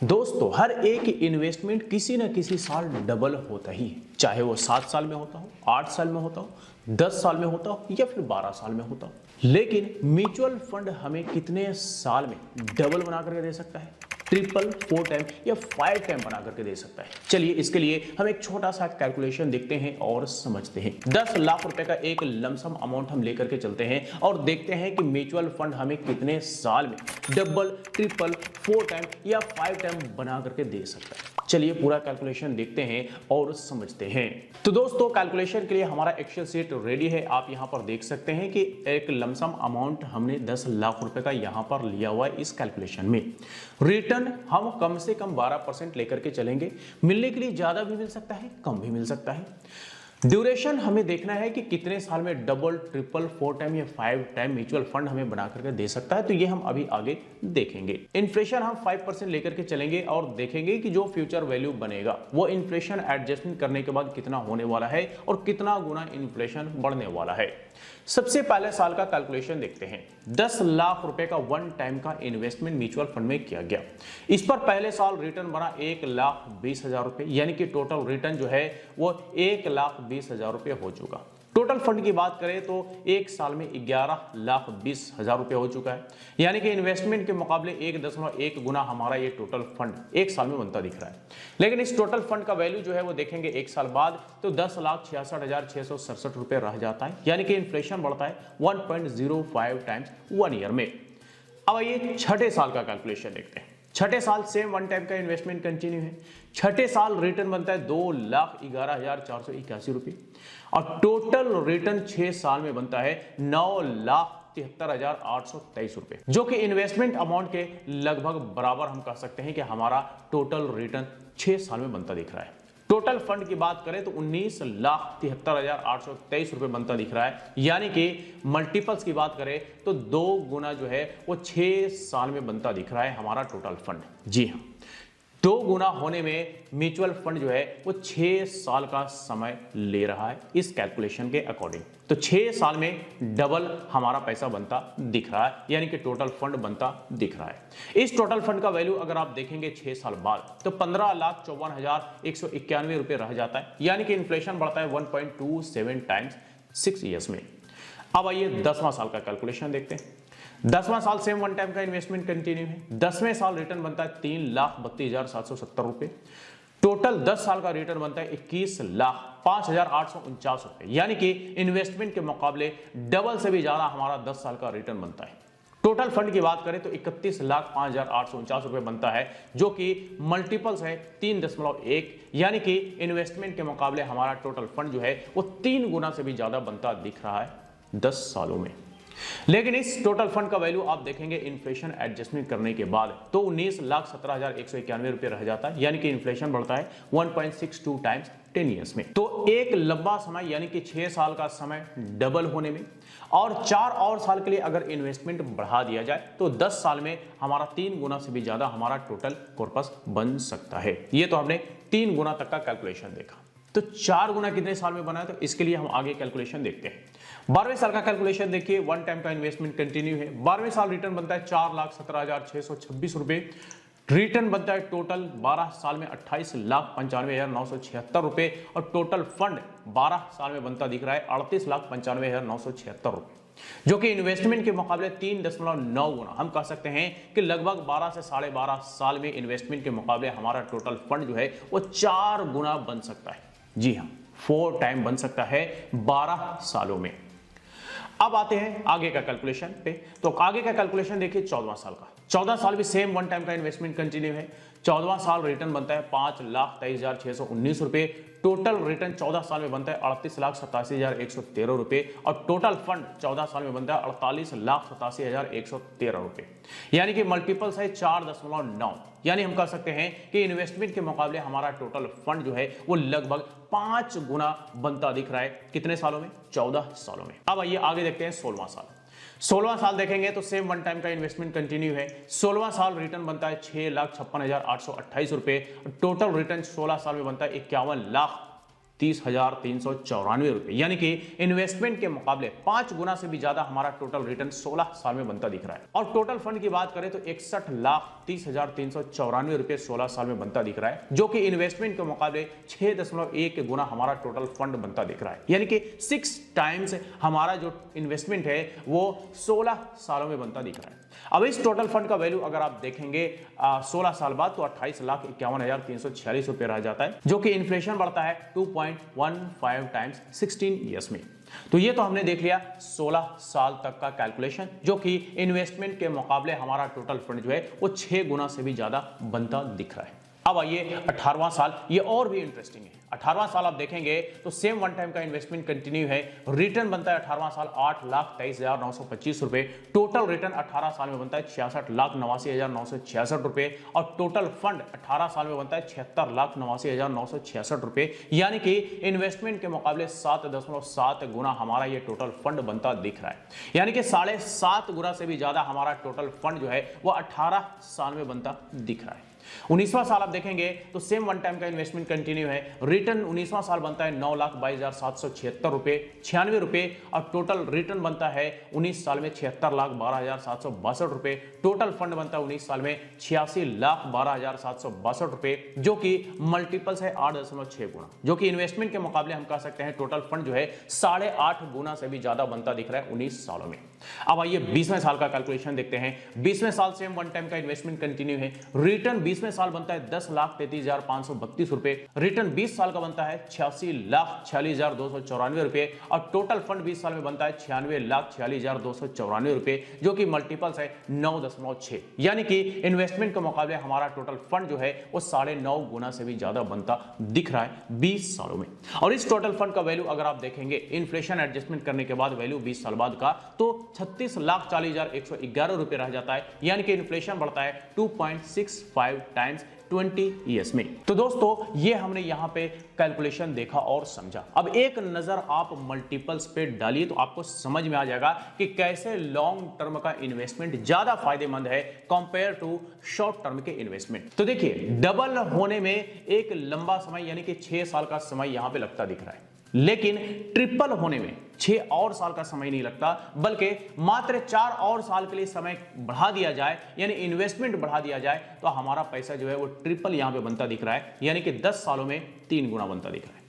दोस्तों, हर एक इन्वेस्टमेंट किसी न किसी साल डबल होता ही है। चाहे वो 7 साल में होता हो, 8 साल में होता हो, 10 साल में होता हो या फिर 12 साल में होता हो। लेकिन म्यूचुअल फंड हमें कितने साल में डबल बना करके दे सकता है? ट्रिपल, 4 टाइम या 5 टाइम बना करके दे सकता है। चलिए इसके लिए हम एक छोटा सा कैलकुलेशन देखते हैं और समझते हैं। 10 लाख रुपए का एक लमसम अमाउंट हम लेकर के चलते हैं और देखते हैं कि म्यूचुअल फंड हमें कितने साल में डबल, ट्रिपल, 4 टाइम या 5 टाइम बना करके दे सकता है। चलिए पूरा कैलकुलेशन देखते हैं और समझते हैं। तो दोस्तों, कैलकुलेशन के लिए हमारा एक्सेल शीट रेडी है। आप यहां पर देख सकते हैं कि एक लमसम अमाउंट हमने 10 लाख रुपए का यहां पर लिया हुआ है। इस कैलकुलेशन में रिटर्न हम कम से कम 12% लेकर के चलेंगे। मिलने के लिए ज्यादा भी मिल सकता है, कम भी मिल सकता है। ड्यूरेशन हमें देखना है कि कितने साल में डबल, ट्रिपल, 4 टाइम या 5 टाइम म्यूचुअल फंड हमें बना करके दे सकता है। तो ये हम अभी आगे देखेंगे। इन्फ्लेशन हम 5% लेकर के चलेंगे और देखेंगे कि जो फ्यूचर वैल्यू बनेगा वो इन्फ्लेशन एडजस्टमेंट करने के बाद कितना होने वाला है और कितना गुना इन्फ्लेशन बढ़ने वाला है। सबसे पहले साल का कैलकुलेशन देखते हैं। 10 लाख रुपए का 1 टाइम का इन्वेस्टमेंट म्यूचुअल फंड में किया गया। इस पर पहले साल रिटर्न बना 1,20,000 रुपए, यानी कि टोटल रिटर्न जो है वो 1,20,000 रुपए हो चुका। टोटल फंड की बात करें तो एक साल में 11,20,000 रुपए हो चुका है, यानी कि इन्वेस्टमेंट के मुकाबले 1.1 गुना हमारा ये टोटल फंड एक साल में बनता दिख रहा है। लेकिन इस टोटल फंड का वैल्यू जो है वो देखेंगे एक साल बाद तो 10,66,667 रुपए रह जाता है, यानी कि इन्फ्लेशन बढ़ता है 1.05 टाइम्स 1 ईयर में। अब आइए छठे साल का कैलकुलेशन देखते हैं। छठे साल सेम 1 टाइम का इन्वेस्टमेंट कंटिन्यू है। छठे साल रिटर्न बनता है 2,11,481 रुपए और टोटल रिटर्न 6 साल में बनता है 9,73,823 रुपए, जो कि इन्वेस्टमेंट अमाउंट के लगभग बराबर हम कह सकते हैं कि हमारा टोटल रिटर्न 6 साल में बनता दिख रहा है। टोटल फंड की बात करें तो 19,73,823 रुपए बनता दिख रहा है, यानी कि मल्टीपल्स की बात करें तो 2 गुना जो है वो 6 साल में बनता दिख रहा है हमारा टोटल फंड। जी हाँ, 2 गुना होने में म्यूचुअल फंड जो है वो 6 साल का समय ले रहा है इस कैलकुलेशन के अकॉर्डिंग। तो 6 साल में डबल हमारा पैसा बनता दिख रहा है, यानी कि टोटल फंड बनता दिख रहा है। इस टोटल फंड का वैल्यू अगर आप देखेंगे 6 साल बाद तो 15,54,191 रुपए रह जाता है, यानी कि इन्फ्लेशन बढ़ता है 1.27 टाइम्स 6 ईयर्स में। अब आइए 10वां साल का कैलकुलेशन देखते हैं। 10वां साल सेम 1 टाइम का इन्वेस्टमेंट कंटिन्यू है। 10वें साल रिटर्न बनता है 3,32,770 रुपए। टोटल 10 साल का रिटर्न बनता है 21,05,849 रुपए, यानी कि इन्वेस्टमेंट के मुकाबले डबल से भी ज्यादा हमारा 10 साल का रिटर्न बनता है। टोटल फंड की बात करें तो 31,05,849 रुपए बनता है, जो कि मल्टीपल्स है 3.1, यानी कि इन्वेस्टमेंट के मुकाबले हमारा टोटल फंड जो है वो 3 गुना से भी ज्यादा बनता दिख रहा है 10 सालों में। लेकिन इस टोटल फंड का वैल्यू आप देखेंगे इन्फ्लेशन एडजस्टमेंट करने के बाद तो 19,17,191 रुपए रह जाता है, यानी कि इन्फ्लेशन बढ़ता है 1.62 टाइम्स 10 ईयर्स में। तो एक लंबा समय यानी कि 6 साल का समय डबल होने में और 4 और साल के लिए अगर इन्वेस्टमेंट बढ़ा दिया जाए तो 10 साल में हमारा 3 गुना से भी ज्यादा हमारा टोटल कॉर्पस बन सकता है। ये तो हमने 3 गुना तक का कैलकुलेशन देखा। तो 4 गुना कितने साल में बना है, तो इसके लिए हम आगे कैलकुलेशन देखते हैं। 12वें साल का कैलकुलेशन देखिए। 1 टाइम का इन्वेस्टमेंट कंटिन्यू है। 12वें साल रिटर्न बनता है 4,17,626 रुपए। रिटर्न बनता है टोटल 12 साल में 28,95,976 रुपए और टोटल फंड 12 साल में बनता दिख रहा है 38,95,976 रुपए, जो कि इन्वेस्टमेंट के मुकाबले 3.9 गुना हम कह सकते हैं कि लगभग 12 से 12.5 साल में इन्वेस्टमेंट के मुकाबले हमारा टोटल फंड जो है वो 4 गुना बन सकता है। जी हाँ, 4 टाइम बन सकता है 12 सालों में। अब आते हैं आगे का कैलकुलेशन पे। तो आगे का कैलकुलेशन देखिए 14वां साल का। 14 साल भी सेम 1 टाइम का इन्वेस्टमेंट कंटिन्यू है। 14वां साल रिटर्न बनता है 5,23,619 रुपए। टोटल रिटर्न 14 साल में बनता है 38,87,113 रुपए और टोटल फंड 14 साल में बनता है 48,87,113 रुपए, यानी कि मल्टीपल्स है 4.9, यानी हम कह सकते हैं कि इन्वेस्टमेंट के मुकाबले हमारा टोटल फंड जो है वो लगभग 5 गुना बनता दिख रहा है। कितने सालों में? 14 सालों में। अब आइए आगे देखते हैं 16वां साल। 16वां साल देखेंगे तो सेम 1 टाइम का इन्वेस्टमेंट कंटिन्यू है। 16वां साल रिटर्न बनता है 6,56,828 रुपए। टोटल रिटर्न 16 साल में बनता है 30,394 रुपए, यानी कि इन्वेस्टमेंट के मुकाबले 5 गुना से भी ज्यादा हमारा टोटल रिटर्न 16 साल में बनता दिख रहा है। और टोटल फंड की बात करें तो 61,30,394 रुपए 16 साल में बनता दिख रहा है, जो कि इन्वेस्टमेंट के मुकाबले 6.1 गुना हमारा टोटल फंड बनता दिख रहा है, यानी कि 6 टाइम्स हमारा जो इन्वेस्टमेंट है वो 16 सालों में बनता दिख रहा है। अब इस टोटल फंड का वैल्यू अगर आप देखेंगे 16 साल बाद तो 28,51,346 रुपए रह जाता है, जो कि इन्फ्लेशन बढ़ता है 2.15 टाइम्स 16 ईयर्स में। तो ये तो हमने देख लिया 16 साल तक का कैलकुलेशन, जो कि इन्वेस्टमेंट के मुकाबले हमारा टोटल फंड जो है वो 6 गुना से भी ज्यादा बनता दिख रहा है। अब आइए 18वां साल, ये और भी इंटरेस्टिंग है। 18वां साल आप देखेंगे तो सेम वन टाइम का इन्वेस्टमेंट कंटिन्यू है। रिटर्न बनता है 18वां साल 8,23,925 रुपए। टोटल रिटर्न 18 साल में बनता है 66,89,966 रुपए और टोटल फंड 18 साल में बनता है 76,89,966 रुपए, यानी कि इन्वेस्टमेंट के मुकाबले 7.7 गुना हमारा ये टोटल फंड बनता दिख रहा है, यानी कि 7.5 गुना से भी ज्यादा हमारा टोटल फंड जो है वो 18 साल में बनता दिख रहा है। 19वां साल आप देखेंगे तो सेम वन टाइम का इन्वेस्टमेंट कंटिन्यू है। रिटर्न 19वां साल बनता है 9,22,776 रुपए 96 रुपए और टोटल रिटर्न बनता है 19 साल में 76,12,762 रुपए। टोटल फंड बनता है 19 साल में 86,12,762 रुपए, जो कि मल्टीपल्स है 8.6 गुना, जो कि इन्वेस्टमेंट के मुकाबले हम कह सकते हैं टोटल फंड जो है 8.5 गुना से भी ज्यादा बनता दिख रहा है 19 सालों में। अब आइए 20वें साल का कैलकुलेशन देखते हैं। 20वें साल सेम वन टाइम का इन्वेस्टमेंट कंटिन्यू है। रिटर्न 20वें साल बनता है 10,33,532 रुपए। रिटर्न 20 साल का बनता है 86,46,294 रुपए और टोटल फंड 20 साल में बनता है 96,46,294 रुपए, जो कि मल्टीपल्स है 9.6, यानी कि इन्वेस्टमेंट के मुकाबले हमारा टोटल फंड जो है वो 9.5 गुना से भी ज्यादा बनता दिख रहा है 20 सालों में। और इस टोटल फंड का वैल्यू अगर आप देखेंगे इन्फ्लेशन एडजस्टमेंट करने के बाद वैल्यू 20 साल बाद का तो 36,40,111 रुपए रह जाता है, यानी कि इन्फ्लेशन बढ़ता है 2.65 टाइम्स 20 ईयर्स में। तो दोस्तों ये हमने यहां पे कैलकुलेशन देखा और समझा। अब एक नजर आप मल्टीपल्स पे डालिए तो आपको समझ में आ जाएगा कि कैसे लॉन्ग टर्म का इन्वेस्टमेंट ज्यादा फायदेमंद है कंपेयर टू शॉर्ट टर्म के इन्वेस्टमेंट। तो देखिए डबल होने में एक लंबा समय यानी कि 6 साल का समय यहां पे लगता दिख रहा है, लेकिन ट्रिपल होने में 6 और साल का समय नहीं लगता, बल्कि मात्र 4 और साल के लिए समय बढ़ा दिया जाए, यानी इन्वेस्टमेंट बढ़ा दिया जाए तो हमारा पैसा जो है वो ट्रिपल यहां पे बनता दिख रहा है, यानी कि 10 सालों में 3 गुना बनता दिख रहा है।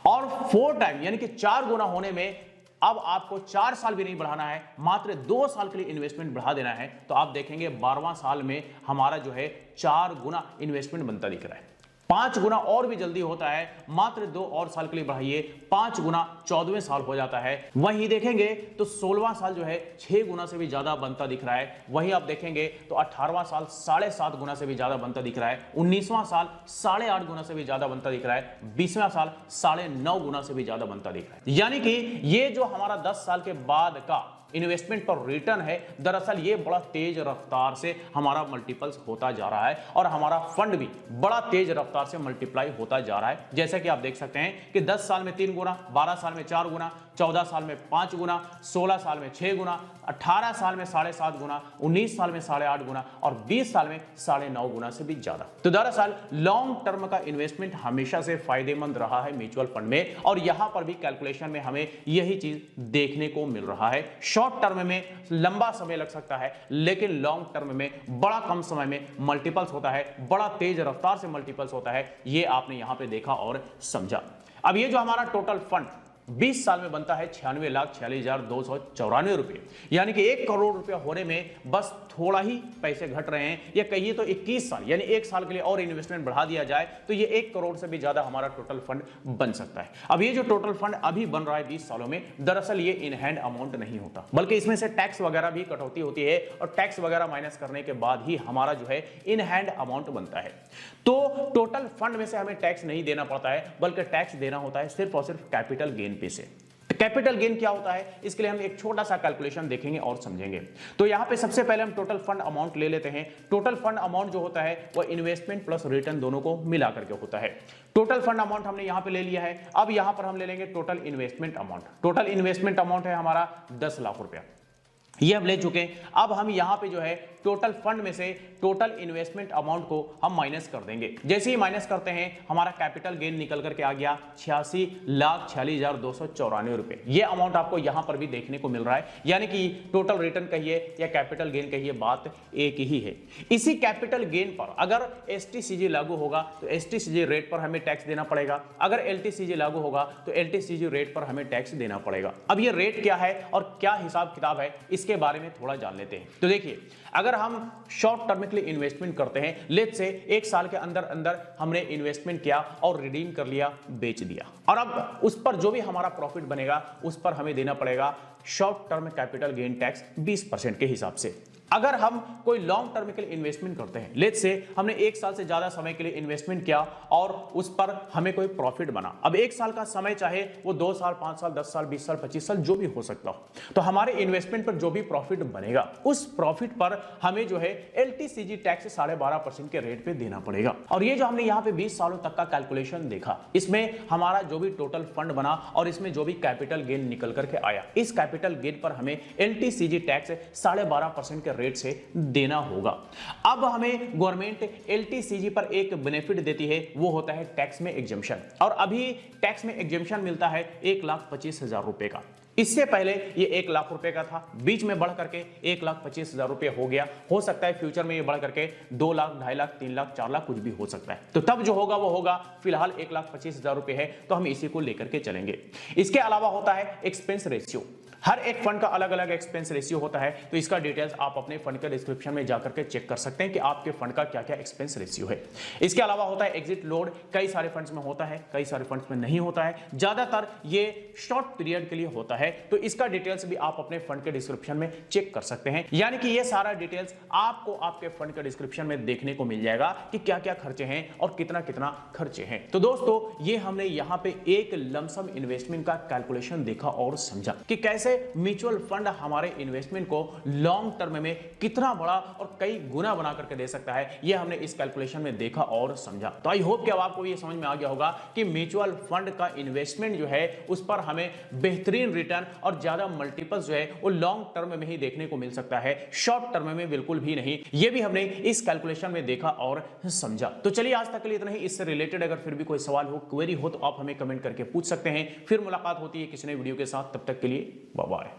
और 4 टाइम यानी कि 4 गुना होने में अब आपको 4 साल भी नहीं बढ़ाना है, मात्र 2 साल के लिए इन्वेस्टमेंट बढ़ा देना है, तो आप देखेंगे 12वां साल में हमारा जो है 4 गुना इन्वेस्टमेंट बनता दिख रहा है। 5 गुना और भी जल्दी होता है, मात्र 2 और साल के लिए बढ़ाइए, 5 गुना 14वें साल हो जाता है। वहीं देखेंगे तो 16वां साल जो है 6 गुना से भी ज्यादा बनता दिख रहा है। वहीं आप देखेंगे तो 18वां साल 7.5 गुना से भी ज्यादा बनता दिख रहा है। 19वां साल 8.5 गुना से भी ज्यादा बनता दिख रहा है। 20वां साल 9.5 गुना से भी ज्यादा बनता दिख रहा है। यानी कि ये जो हमारा 10 साल के बाद का इन्वेस्टमेंट पर रिटर्न है, दरअसल ये बड़ा तेज रफ्तार से हमारा मल्टीपल्स होता जा रहा है और हमारा फंड भी बड़ा तेज रफ्तार से मल्टीप्लाई होता जा रहा है। जैसे कि आप देख सकते हैं कि 10 साल में 3 गुना, 12 साल में 4 गुना, 14 साल में 5 गुना, 16 साल में 6 गुना, 18 साल में 7.5 गुना, 19 साल में 8.5 गुना और 20 साल में 9.5 गुना से भी ज्यादा। तो दरअसल लॉन्ग टर्म का इन्वेस्टमेंट हमेशा से फायदेमंद रहा है म्यूचुअल फंड में, और यहां पर भी कैलकुलेशन में हमें यही चीज देखने को मिल रहा है। शॉर्ट टर्म में लंबा समय लग सकता है, लेकिन लॉन्ग टर्म में बड़ा कम समय में मल्टीपल्स होता है, बड़ा तेज रफ्तार से मल्टीपल्स होता है। ये आपने यहां पे देखा और समझा। अब ये जो हमारा टोटल फंड 20 साल में बनता है 96,46,294 रुपए, यानी कि 1 करोड़ रुपए होने में बस थोड़ा ही पैसे घट रहे हैं, या कहिए तो 21 साल यानी 1 साल के लिए और इन्वेस्टमेंट बढ़ा दिया जाए तो ये 1 करोड़ से भी ज्यादा हमारा टोटल फंड बन सकता है। अब ये जो टोटल फंड अभी बन रहा है 20 सालों में, दरअसल ये इन हैंड अमाउंट नहीं होता, बल्कि इसमें से टैक्स वगैरह भी कटौती होती है और टैक्स वगैरह माइनस करने के बाद ही हमारा जो है इन हैंड अमाउंट बनता है। तो टोटल फंड में से हमें टैक्स नहीं देना पड़ता है, बल्कि टैक्स देना होता है सिर्फ और सिर्फ कैपिटल गेन पे से। कैपिटल गेन क्या होता है, इसके लिए हम एक छोटा सा कैलकुलेशन देखेंगे और समझेंगे। तो यहां पे सबसे पहले हम टोटल फंड अमाउंट ले लेते हैं। टोटल फंड अमाउंट जो होता है वो इन्वेस्टमेंट प्लस रिटर्न दोनों को मिला करके होता है। टोटल फंड अमाउंट हमने यहां पे ले लिया है। अब यहां पर हम ले लेंगे total investment amount. Total investment amount है हमारा 10 लाख रुपया। ये हम ले चुके हैं। अब हम यहाँ पे जो है टोटल फंड में से टोटल इन्वेस्टमेंट अमाउंट को हम माइनस कर देंगे। जैसे ही माइनस करते हैं हमारा कैपिटल गेन निकल करके आ गया 86,46,294 रुपए। ये अमाउंट आपको यहाँ पर भी देखने को मिल रहा है, यानी कि टोटल रिटर्न कहिए या कैपिटल गेन कहिए, बात एक ही है। इसी कैपिटल गेन पर अगर एसटीसीजी लागू होगा तो एसटीसीजी रेट पर हमें टैक्स देना पड़ेगा, अगर एलटीसीजी लागू होगा तो एलटीसीजी रेट पर हमें टैक्स देना पड़ेगा। अब ये रेट क्या है और क्या हिसाब किताब है, इसके बारे में थोड़ा जान लेते हैं। तो देखिए, अगर हम शॉर्ट टर्म के लिए इन्वेस्टमेंट करते हैं, लेट्स से एक साल के अंदर अंदर हमने इन्वेस्टमेंट किया और रिडीम कर लिया, बेच दिया, और अब उस पर जो भी हमारा प्रॉफिट बनेगा उस पर हमें देना पड़ेगा short term capital gain tax 20% के हिसाब से। अगर हम कोई लॉन्ग टर्म के लिए इन्वेस्टमेंट करते हैं, लेट्स से हमने एक साल से ज्यादा समय के लिए इन्वेस्टमेंट किया और उस पर हमें कोई प्रॉफिट बना। अब एक साल का समय चाहे वो 2 साल, 5 साल, 10 साल, 20 साल, 25 साल जो भी हो सकता हो, तो हमारे इन्वेस्टमेंट पर जो भी प्रॉफिट बनेगा उस प्रॉफिट पर हमें जो है एलटीसीजी टैक्स 12.5% के रेट पे देना पड़ेगा। और ये जो हमने यहाँ पे 20 सालों तक का कैलकुलेशन देखा, इसमें हमारा जो भी टोटल फंड बना और इसमें जो भी कैपिटल गेन निकल करके आया, इस कैपिटल गेन पर हमें एलटीसीजी टैक्स 12.5% के रेट से देना होगा। अब हमें गवर्नमेंट एलटीसीजी पर एक बेनिफिट देती है, वो होता है टैक्स में एग्जम्पशन, और अभी टैक्स में एग्जम्पशन मिलता है 1,25,000 रुपए का। इससे पहले ये 1 लाख रुपए का था, बीच में बढ़ करके 1,25,000 रुपए हो गया। हो सकता है फ्यूचर में ये बढ़ करके 2 लाख, 2.5 लाख, 3 लाख, 4 लाख कुछ भी हो सकता है। तो तब जो होगा वो होगा, फिलहाल 1,25,000 रुपए है तो हम इसी को लेकर के चलेंगे। इसके अलावा होता है एक्सपेंस रेशियो। हर एक फंड का अलग अलग एक्सपेंस रेशियो होता है, तो इसका डिटेल्स आप अपने फंड के डिस्क्रिप्शन में जाकर के चेक कर सकते हैं कि आपके फंड का क्या क्या एक्सपेंस रेशियो है। इसके अलावा होता है एग्जिट लोड, कई सारे फंड्स में होता है, कई सारे फंड्स में नहीं होता है, ज्यादातर ये शॉर्ट पीरियड के लिए होता है, तो इसका डिटेल्स भी आप अपने फंड के डिस्क्रिप्शन में चेक कर सकते हैं। यानी कि ये सारा डिटेल्स आपको आपके फंड के डिस्क्रिप्शन में देखने को मिल जाएगा कि क्या क्या खर्चे हैं और कितना कितना खर्चे हैं। तो दोस्तों, ये हमने यहाँ पे एक लमसम इन्वेस्टमेंट का कैलकुलेशन देखा और समझा कि कैसे म्यूचुअल फंड हमारे इन्वेस्टमेंट को लॉन्ग टर्म में कितना बड़ा और कई गुना बना करके दे सकता है। यह हमने इस कैलकुलेशन में देखा और समझा। तो आई होप कि अब आपको ये समझ में आ गया होगा कि म्यूचुअल फंड का इन्वेस्टमेंट जो है उस पर हमें बेहतरीन रिटर्न और ज्यादा मल्टीपल्स जो है वो लॉन्ग टर्म में ही देखने को मिल सकता है, शॉर्ट टर्म में बिल्कुल भी नहीं। ये भी हमने इस कैलकुलेशन में देखा और समझा। तो चलिए, आज तक के लिए इतना ही। इससे रिलेटेड अगर फिर भी कोई सवाल हो, क्वेरी हो, तो आप हमें कमेंट करके पूछ सकते हैं। फिर मुलाकात होती है किसी नए वीडियो के साथ, तब तक के लिए बाय बाय।